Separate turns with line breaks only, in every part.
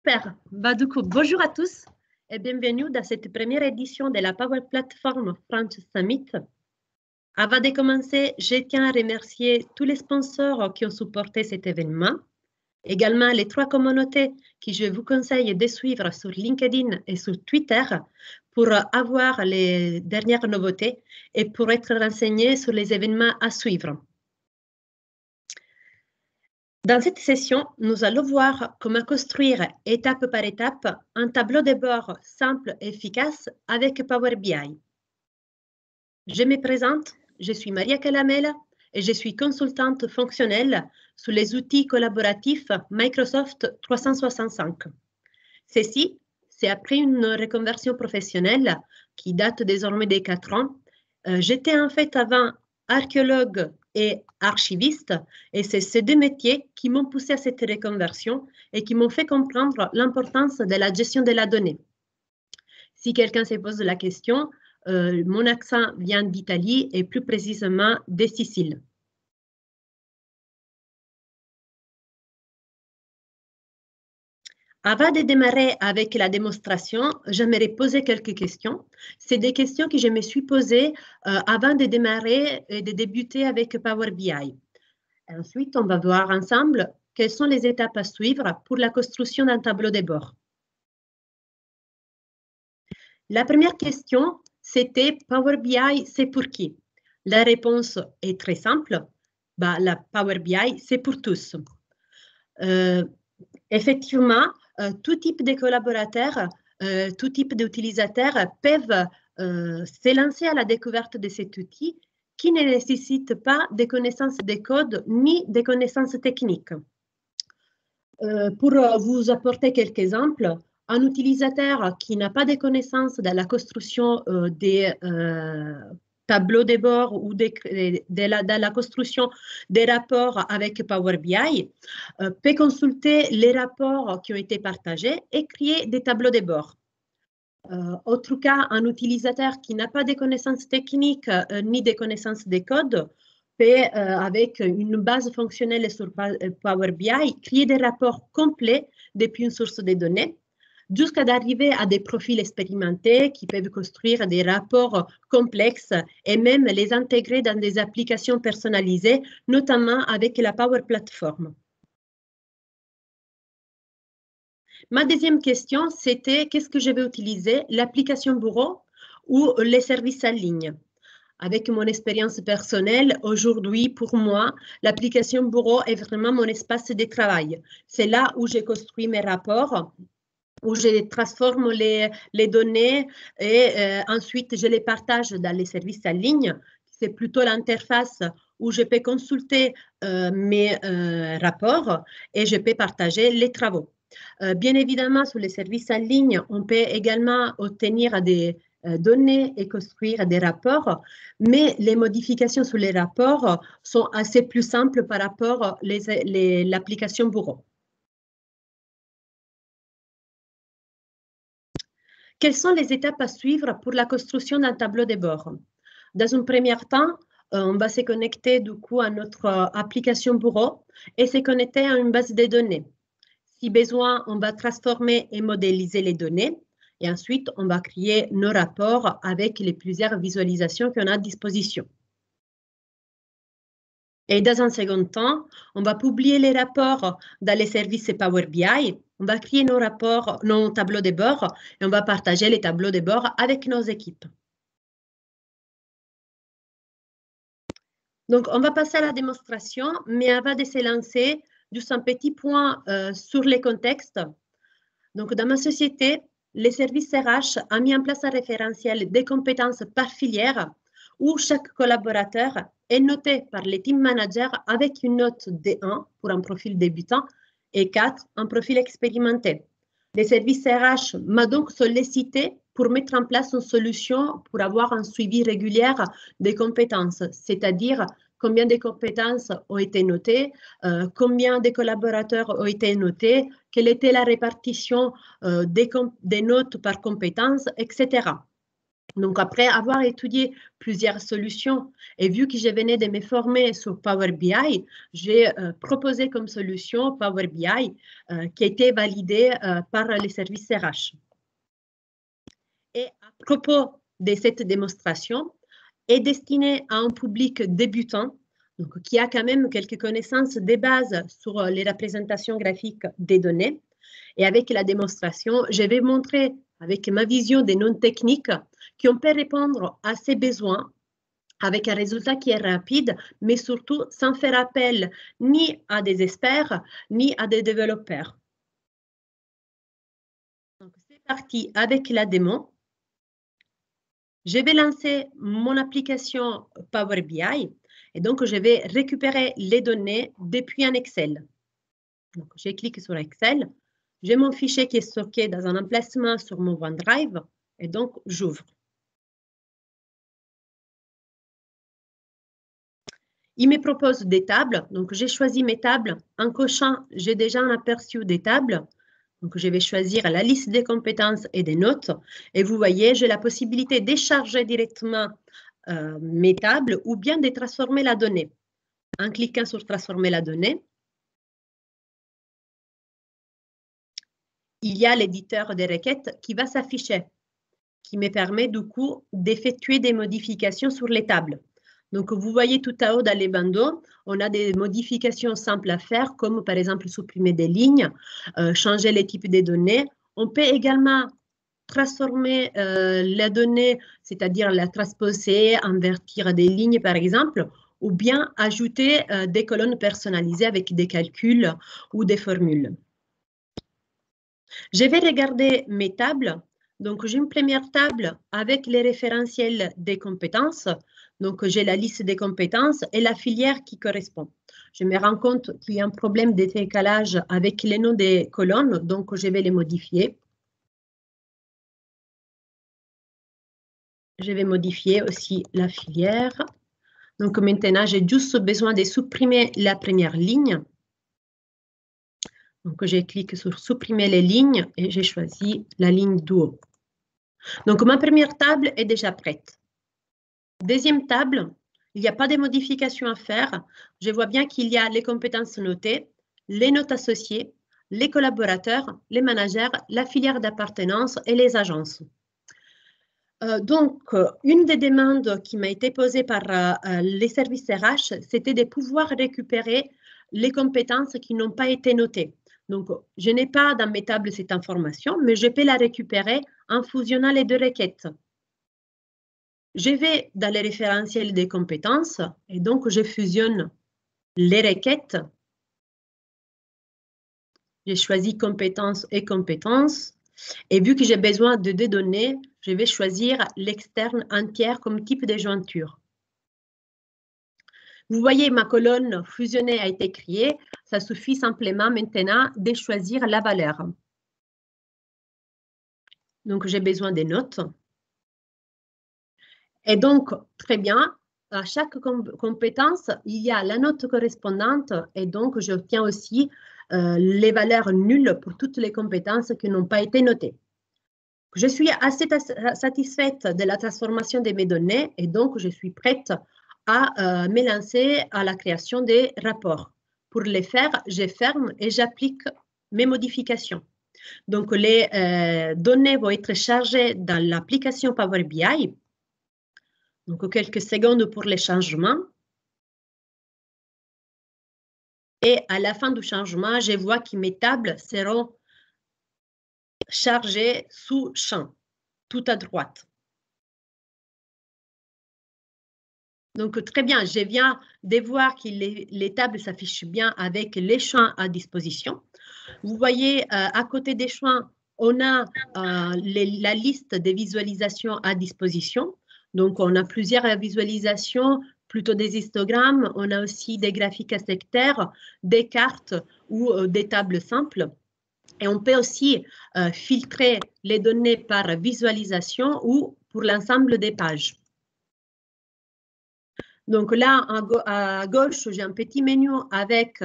Super. Du coup, bonjour à tous et bienvenue dans cette première édition de la Power Platform France Summit. Avant de commencer, je tiens à remercier tous les sponsors qui ont supporté cet événement. Également, les 3 communautés que je vous conseille de suivre sur LinkedIn et sur Twitter pour avoir les dernières nouveautés et pour être renseigné sur les événements à suivre. Dans cette session, nous allons voir comment construire étape par étape un tableau de bord simple et efficace avec Power BI. Je me présente, je suis Maria Calamela et je suis consultante fonctionnelle sur les outils collaboratifs Microsoft 365. Ceci, c'est après une reconversion professionnelle qui date désormais de 4 ans. J'étais en fait avant archéologue et archiviste, et c'est ces 2 métiers qui m'ont poussé à cette reconversion et qui m'ont fait comprendre l'importance de la gestion de la donnée. Si quelqu'un se pose la question, mon accent vient d'Italie et plus précisément de Sicile. Avant de démarrer avec la démonstration, j'aimerais poser quelques questions. C'est des questions que je me suis posées avant de démarrer et de débuter avec Power BI. Ensuite, on va voir ensemble quelles sont les étapes à suivre pour la construction d'un tableau de bord. La première question, c'était Power BI, c'est pour qui? La réponse est très simple. La Power BI, c'est pour tous. Effectivement, tout type de collaborateurs, tout type d'utilisateurs peuvent s'élancer à la découverte de cet outil qui ne nécessite pas de connaissances des codes ni de connaissances techniques. Pour vous apporter quelques exemples, un utilisateur qui n'a pas de connaissances dans la construction des tableaux de bord ou dans la construction des rapports avec Power BI peut consulter les rapports qui ont été partagés et créer des tableaux de bord. Autre cas, un utilisateur qui n'a pas de connaissances techniques ni de connaissances des codes peut, avec une base fonctionnelle sur Power BI, créer des rapports complets depuis une source de données, jusqu'à arriver à des profils expérimentés qui peuvent construire des rapports complexes et même les intégrer dans des applications personnalisées, notamment avec la Power Platform. Ma deuxième question, c'était qu'est-ce que je vais utiliser, l'application bureau ou les services en ligne? Avec mon expérience personnelle, aujourd'hui, pour moi, l'application bureau est vraiment mon espace de travail. C'est là où j'ai construit mes rapports, où je transforme les données et ensuite je les partage dans les services en ligne. C'est plutôt l'interface où je peux consulter mes rapports et je peux partager les travaux. Bien évidemment, sur les services en ligne, on peut également obtenir des données et construire des rapports, mais les modifications sur les rapports sont assez plus simples par rapport à l'application bureau. Quelles sont les étapes à suivre pour la construction d'un tableau de bord? Dans un premier temps, on va se connecter du coup à notre application bureau et se connecter à une base de données. Si besoin, on va transformer et modéliser les données et ensuite, on va créer nos rapports avec les plusieurs visualisations qu'on a à disposition. Et dans un second temps, on va publier les rapports dans les services Power BI. On va créer nos rapports, nos tableaux de bord et on va partager les tableaux de bord avec nos équipes. Donc, on va passer à la démonstration, mais avant de se lancer, juste un petit point sur les contextes. Donc, dans ma société, les services RH a mis en place un référentiel des compétences par filière où chaque collaborateur est noté par les team managers avec une note D1 pour un profil débutant et 4 un profil expérimenté. Les services RH m'a donc sollicité pour mettre en place une solution pour avoir un suivi régulier des compétences, c'est-à-dire combien de compétences ont été notées, combien de collaborateurs ont été notés, quelle était la répartition des notes par compétences, etc. Donc, après avoir étudié plusieurs solutions et vu que je venais de me former sur Power BI, j'ai proposé comme solution Power BI qui a été validée par les services RH. Et à propos de cette démonstration, est destinée à un public débutant, donc qui a quand même quelques connaissances de base sur les représentations graphiques des données. Et avec la démonstration, je vais montrer avec ma vision des non-techniques qu'on peut répondre à ces besoins avec un résultat qui est rapide, mais surtout sans faire appel ni à des experts, ni à des développeurs. Donc, c'est parti avec la démo. Je vais lancer mon application Power BI et donc je vais récupérer les données depuis un Excel. Donc, je clique sur Excel. J'ai mon fichier qui est stocké dans un emplacement sur mon OneDrive et donc j'ouvre. Il me propose des tables. Donc, j'ai choisi mes tables. En cochant, j'ai déjà un aperçu des tables. Donc, je vais choisir la liste des compétences et des notes. Et vous voyez, j'ai la possibilité de charger directement mes tables ou bien de transformer la donnée. En cliquant sur transformer la donnée, il y a l'éditeur des requêtes qui va s'afficher, qui me permet du coup d'effectuer des modifications sur les tables. Donc, vous voyez tout à haut dans les bandeaux, on a des modifications simples à faire, comme par exemple supprimer des lignes, changer les types des données. On peut également transformer la donnée, c'est-à-dire la transposer, invertir des lignes par exemple, ou bien ajouter des colonnes personnalisées avec des calculs ou des formules. Je vais regarder mes tables. Donc, j'ai une première table avec les référentiels des compétences. Donc, j'ai la liste des compétences et la filière qui correspond. Je me rends compte qu'il y a un problème de décalage avec les noms des colonnes, donc je vais les modifier. Je vais modifier aussi la filière. Donc, maintenant, j'ai juste besoin de supprimer la première ligne. Donc, je clique sur supprimer les lignes et j'ai choisi la ligne du haut. Donc, ma première table est déjà prête. Deuxième table, il n'y a pas de modifications à faire. Je vois bien qu'il y a les compétences notées, les notes associées, les collaborateurs, les managers, la filière d'appartenance et les agences. Donc, une des demandes qui m'a été posée par les services RH, c'était de pouvoir récupérer les compétences qui n'ont pas été notées. Donc, je n'ai pas dans mes tables cette information, mais je peux la récupérer en fusionnant les deux requêtes. Je vais dans les référentiels des compétences et donc je fusionne les requêtes. J'ai choisi compétences et compétences. Et vu que j'ai besoin de deux données, je vais choisir l'externe entière comme type de jointure. Vous voyez, ma colonne fusionnée a été créée. Ça suffit simplement maintenant de choisir la valeur. Donc, j'ai besoin des notes. Et donc, très bien, à chaque compétence, il y a la note correspondante et donc j'obtiens aussi les valeurs nulles pour toutes les compétences qui n'ont pas été notées. Je suis assez satisfaite de la transformation de mes données et donc je suis prête à me lancer à la création des rapports. Pour les faire, je ferme et j'applique mes modifications. Donc, les données vont être chargées dans l'application Power BI. Donc, quelques secondes pour les changements. Et à la fin du changement, je vois que mes tables seront chargées sous champ, tout à droite. Donc, très bien, je viens de voir que les tables s'affichent bien avec les champs à disposition. Vous voyez, à côté des champs, on a la liste des visualisations à disposition. Donc, on a plusieurs visualisations, plutôt des histogrammes. On a aussi des graphiques à secteurs, des cartes ou des tables simples. Et on peut aussi filtrer les données par visualisation ou pour l'ensemble des pages. Donc là, à gauche, j'ai un petit menu avec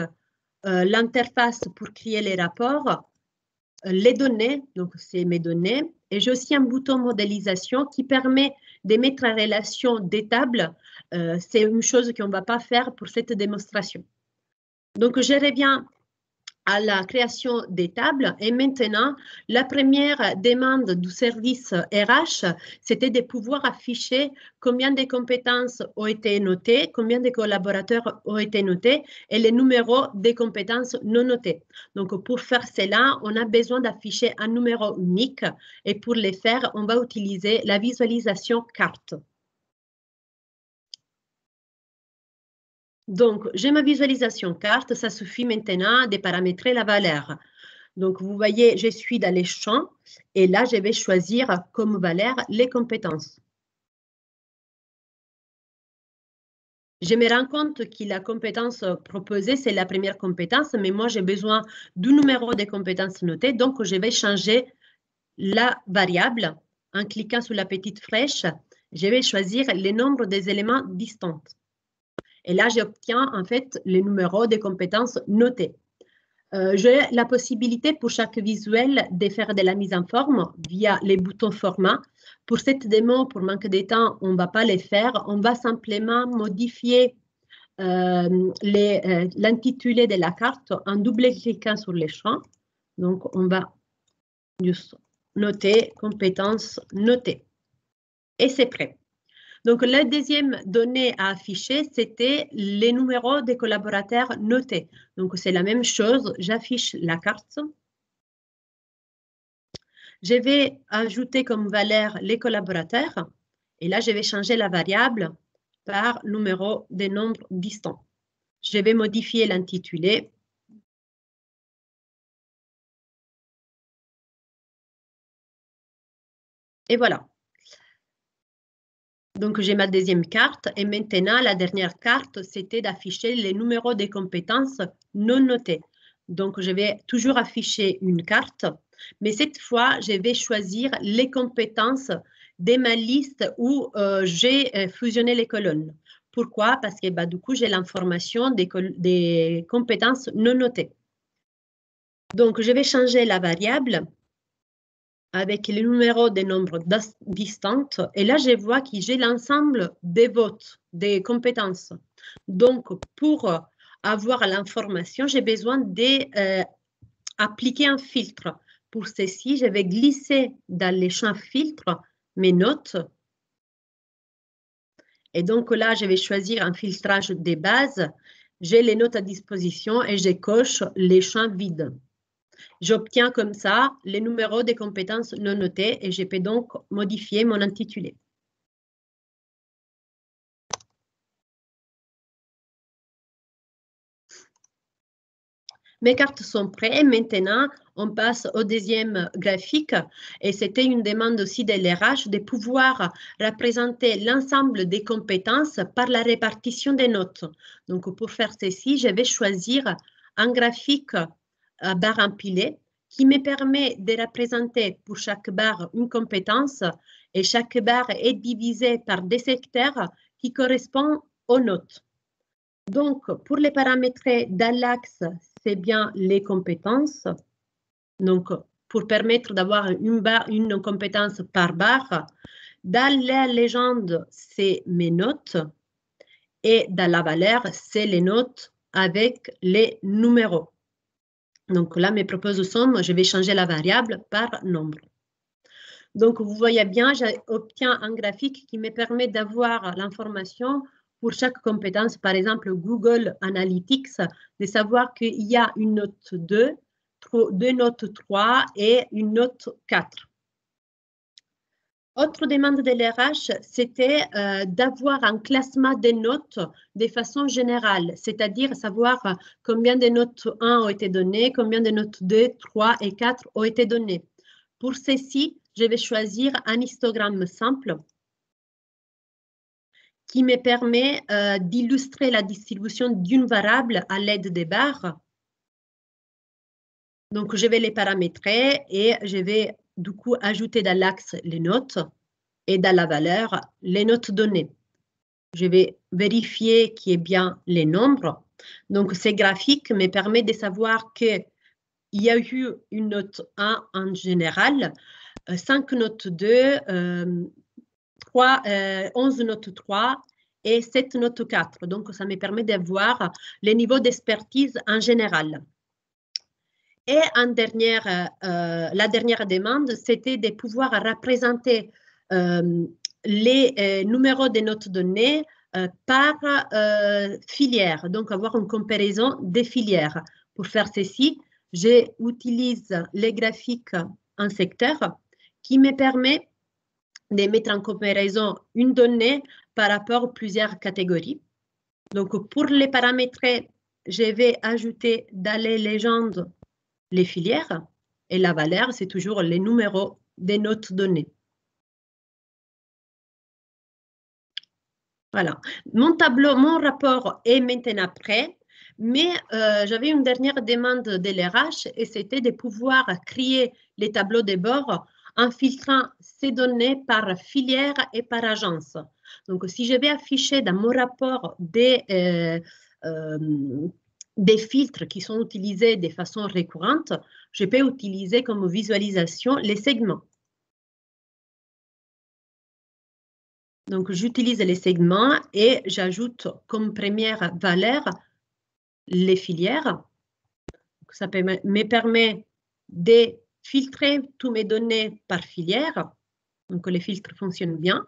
l'interface pour créer les rapports. les données, donc c'est mes données, et j'ai aussi un bouton modélisation qui permet de mettre en relation des tables. C'est une chose qu'on ne va pas faire pour cette démonstration. Donc, je reviens à la création des tables et maintenant, la première demande du service RH, c'était de pouvoir afficher combien de compétences ont été notées, combien de collaborateurs ont été notés et les numéros des compétences non notées. Donc, pour faire cela, on a besoin d'afficher un numéro unique et pour le faire, on va utiliser la visualisation carte. Donc, j'ai ma visualisation carte, ça suffit maintenant de paramétrer la valeur. Donc, vous voyez, je suis dans les champs et là, je vais choisir comme valeur les compétences. Je me rends compte que la compétence proposée, c'est la première compétence, mais moi, j'ai besoin du numéro des compétences notées, donc je vais changer la variable en cliquant sur la petite flèche. Je vais choisir le nombre des éléments distants. Et là, j'obtiens en fait le numéro des compétences notées. J'ai la possibilité pour chaque visuel de faire de la mise en forme via les boutons format. Pour cette démo, pour manque de temps, on ne va pas les faire. On va simplement modifier l'intitulé de la carte en double-cliquant sur les champs. Donc, on va juste noter compétences notées. Et c'est prêt. Donc, la deuxième donnée à afficher, c'était les numéros des collaborateurs notés. Donc, c'est la même chose. J'affiche la carte. Je vais ajouter comme valeur les collaborateurs. Et là, je vais changer la variable par numéro des nombres distants. Je vais modifier l'intitulé. Et voilà. Donc, j'ai ma deuxième carte et maintenant, la dernière carte, c'était d'afficher les numéros des compétences non notées. Donc, je vais toujours afficher une carte, mais cette fois, je vais choisir les compétences de ma liste où j'ai fusionné les colonnes. Pourquoi? Parce que du coup, j'ai l'information des compétences non notées. Donc, je vais changer la variable avec le numéro des nombres distants. Et là, je vois que j'ai l'ensemble des votes, des compétences. Donc, pour avoir l'information, j'ai besoin d'appliquer un filtre. Pour ceci, je vais glisser dans les champs filtres mes notes. Et donc là, je vais choisir un filtrage des bases. J'ai les notes à disposition et je coche les champs vides. J'obtiens comme ça les numéros des compétences non notées et je peux donc modifier mon intitulé. Mes cartes sont prêtes. Maintenant, on passe au deuxième graphique et c'était une demande aussi de l'RH de pouvoir représenter l'ensemble des compétences par la répartition des notes. Donc, pour faire ceci, je vais choisir un graphique à barre empilée qui me permet de représenter pour chaque barre une compétence et chaque barre est divisée par des secteurs qui correspondent aux notes. Donc, pour les paramétrer dans l'axe, c'est bien les compétences. Donc, pour permettre d'avoir une compétence par barre. Dans la légende, c'est mes notes. Et dans la valeur, c'est les notes avec les numéros. Donc là, mes proposées sommes, je vais changer la variable par nombre. Donc, vous voyez bien, j'obtiens un graphique qui me permet d'avoir l'information pour chaque compétence, par exemple Google Analytics, de savoir qu'il y a une note 2, deux notes 3 et une note 4. Autre demande de l'RH, c'était d'avoir un classement des notes de façon générale, c'est-à-dire savoir combien de notes 1 ont été données, combien de notes 2, 3 et 4 ont été données. Pour ceci, je vais choisir un histogramme simple qui me permet d'illustrer la distribution d'une variable à l'aide des barres. Donc, je vais les paramétrer et je vais du coup ajouter dans l'axe les notes et dans la valeur les notes données. Je vais vérifier qu'il y ait bien les nombres. Donc, ces graphiques me permettent de savoir que il y a eu une note 1 en général, 5 notes 2, 11 notes 3 et 7 notes 4. Donc, ça me permet d'avoir les niveaux d'expertise en général. Et la dernière demande, c'était de pouvoir représenter les numéros des notes données par filière, donc avoir une comparaison des filières. Pour faire ceci, j'utilise les graphiques en secteur qui me permet de mettre en comparaison une donnée par rapport à plusieurs catégories. Donc, pour les paramétrer, je vais ajouter dans les légendes les filières et la valeur, c'est toujours les numéros des notes données. Voilà. Mon tableau, mon rapport est maintenant prêt, mais j'avais une dernière demande de l'RH et c'était de pouvoir créer les tableaux de bord en filtrant ces données par filière et par agence. Donc, si je vais afficher dans mon rapport des filtres qui sont utilisés de façon récurrente, je peux utiliser comme visualisation les segments. Donc, j'utilise les segments et j'ajoute comme première valeur les filières. Ça me permet de filtrer toutes mes données par filière. Donc, les filtres fonctionnent bien.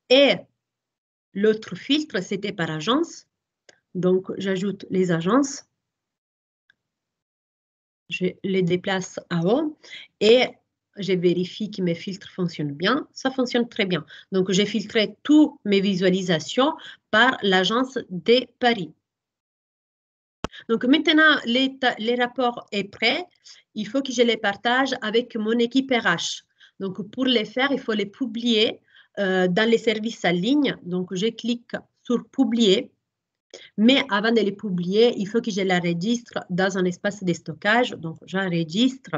Et l'autre filtre, c'était par agence. Donc, j'ajoute les agences. Je les déplace à haut et je vérifie que mes filtres fonctionnent bien. Ça fonctionne très bien. Donc, j'ai filtré toutes mes visualisations par l'agence de Paris. Donc, maintenant, les rapports sont prêts. Il faut que je les partage avec mon équipe RH. Donc, pour les faire, il faut les publier dans les services en ligne. Donc, je clique sur « Publier ». Mais avant de les publier, il faut que je la registre dans un espace de stockage. Donc, j'enregistre.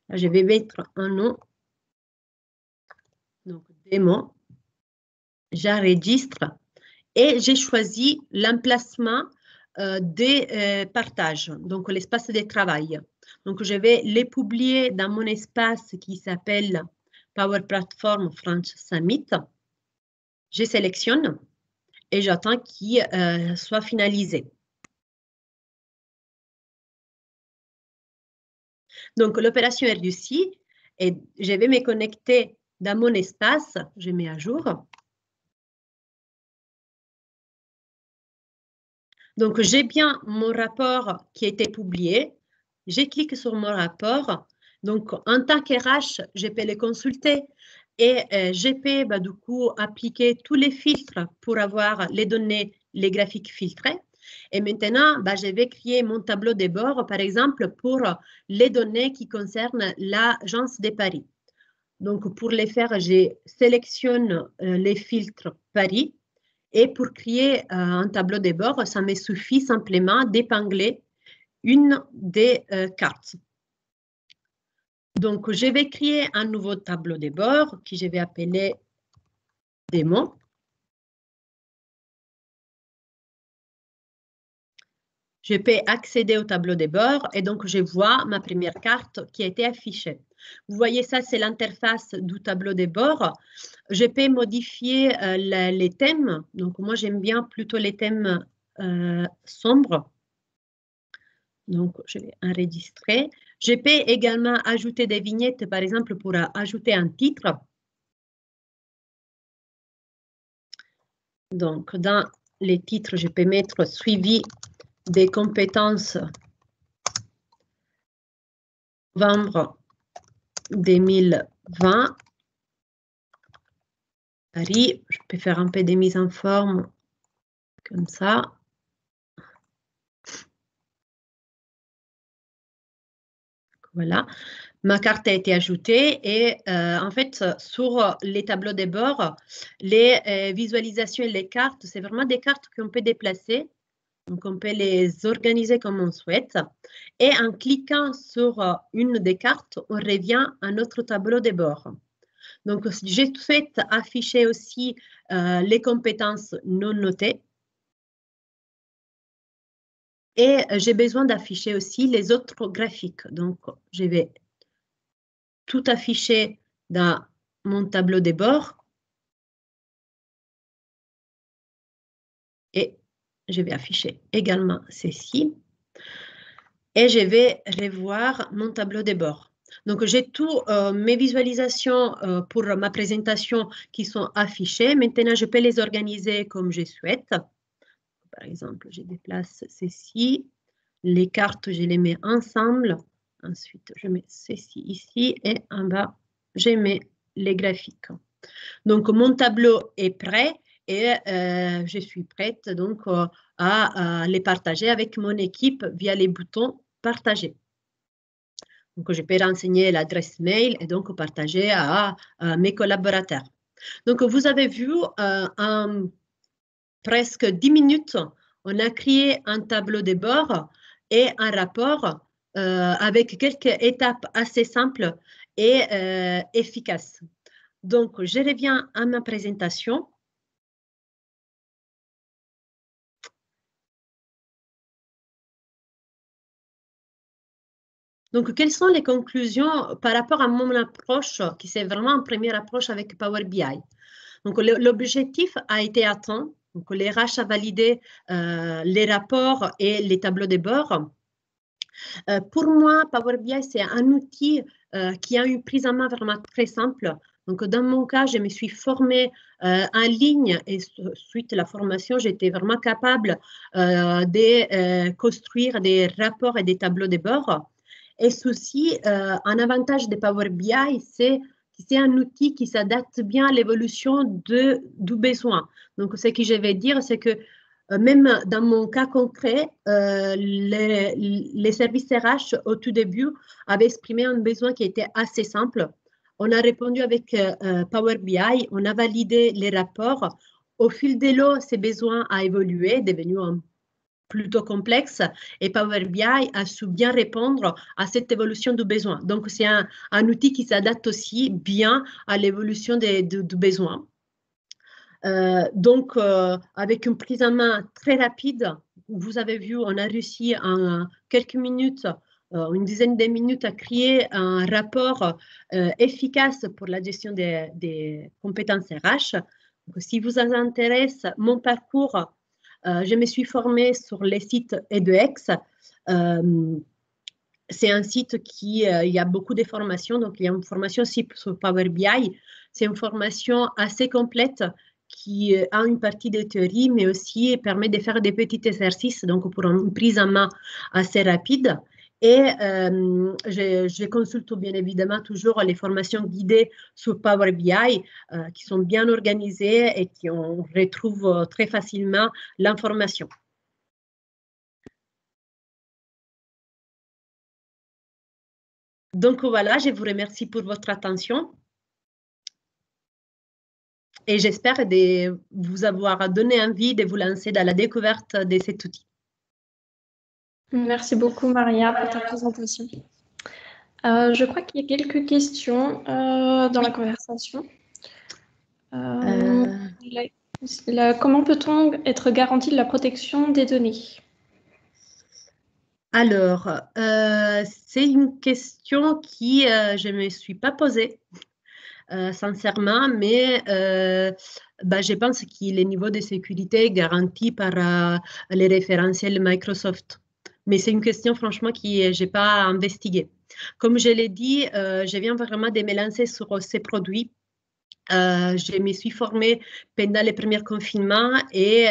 Je vais mettre un nom. Donc, démo. J'enregistre. Et j'ai choisi l'emplacement des partages, donc l'espace de travail. Donc, je vais les publier dans mon espace qui s'appelle Power Platform France Summit. Je sélectionne et j'attends qu'il soit finalisé. Donc, l'opération est réussie et je vais me connecter dans mon espace. Je mets à jour. Donc, j'ai bien mon rapport qui a été publié. Je clique sur mon rapport. Donc, en tant qu'RH, je peux le consulter et je peux du coup appliquer tous les filtres pour avoir les données, les graphiques filtrés. Et maintenant, je vais créer mon tableau de bord, par exemple, pour les données qui concernent l'agence de Paris. Donc, pour les faire, je sélectionne les filtres Paris. Et pour créer un tableau de bord, ça me suffit simplement d'épingler une des cartes. Donc, je vais créer un nouveau tableau de bord que je vais appeler démo. Je peux accéder au tableau de bord et donc je vois ma première carte qui a été affichée. Vous voyez ça, c'est l'interface du tableau de bord. Je peux modifier les thèmes. Donc, moi, j'aime bien plutôt les thèmes sombres. Donc, je vais enregistrer. Je peux également ajouter des vignettes, par exemple, pour ajouter un titre. Donc, dans les titres, je peux mettre « Suivi des compétences novembre 2020 ». Paris, je peux faire un peu de mise en forme comme ça. Voilà, ma carte a été ajoutée et en fait, sur les tableaux de bord, les visualisations et les cartes, c'est vraiment des cartes qu'on peut déplacer. Donc, on peut les organiser comme on souhaite. Et en cliquant sur une des cartes, on revient à notre tableau de bord. Donc, je souhaite afficher aussi les compétences non notées. Et j'ai besoin d'afficher aussi les autres graphiques. Donc, je vais tout afficher dans mon tableau de bord. Et je vais afficher également ceci. Et je vais revoir mon tableau de bord. Donc, j'ai tous mes visualisations pour ma présentation qui sont affichées. Maintenant, je peux les organiser comme je souhaite. Par exemple, je déplace ceci. Les cartes, je les mets ensemble. Ensuite, je mets ceci ici. Et en bas, je mets les graphiques. Donc, mon tableau est prêt. Et je suis prête donc à les partager avec mon équipe via les boutons partager. Donc, je peux renseigner l'adresse mail et donc partager à mes collaborateurs. Donc, vous avez vu en presque 10 minutes, on a créé un tableau de bord et un rapport avec quelques étapes assez simples et efficaces. Donc, je reviens à ma présentation. Donc, quelles sont les conclusions par rapport à mon approche, qui c'est vraiment une première approche avec Power BI? Donc, l'objectif a été atteint. Donc, les RH a validé les rapports et les tableaux de bord. Pour moi, Power BI, c'est un outil qui a une prise en main vraiment très simple. Donc, dans mon cas, je me suis formée en ligne et suite à la formation, j'étais vraiment capable de construire des rapports et des tableaux de bord. Et ceci, un avantage de Power BI, c'est un outil qui s'adapte bien à l'évolution du besoin. Donc, ce que je vais dire, c'est que même dans mon cas concret, les services RH, au tout début, avaient exprimé un besoin qui était assez simple. On a répondu avec Power BI, on a validé les rapports. Au fil de l'eau, ces besoins ont évolué, devenu plutôt complexe, et Power BI a su bien répondre à cette évolution du besoin. Donc, c'est un outil qui s'adapte aussi bien à l'évolution du besoin. Donc, avec une prise en main très rapide, vous avez vu, on a réussi en quelques minutes, une dizaine de minutes, à créer un rapport efficace pour la gestion des compétences RH. Donc, si vous vous intéresse, mon parcours, je me suis formée sur les sites EDEX. C'est un site qui, il y a beaucoup de formations, donc il y a une formation aussi sur Power BI. C'est une formation assez complète qui a une partie de théorie, mais aussi permet de faire des petits exercices, donc pour une prise en main assez rapide. Et je consulte bien évidemment toujours les formations guidées sur Power BI qui sont bien organisées et qui on retrouve très facilement l'information. Donc voilà, je vous remercie pour votre attention. Et j'espère de vous avoir donné envie de vous lancer dans la découverte de cet outil.
Merci beaucoup, Maria, pour ta présentation. Je crois qu'il y a quelques questions dans la conversation. Comment peut-on être garanti de la protection des données?
Alors, c'est une question qui je ne me suis pas posée. Sincèrement, mais je pense que le niveau de sécurité est garanti par les référentiels Microsoft. Mais c'est une question, franchement, que je n'ai pas investiguée. Comme je l'ai dit, je viens vraiment de me lancer sur ces produits. Je me suis formée pendant les premiers confinements et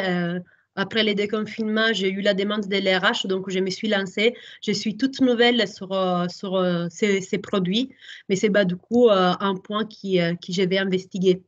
après les déconfinements, j'ai eu la demande de l'RH, donc je me suis lancée. Je suis toute nouvelle sur ces produits, mais c'est du coup un point qui je vais investiguer.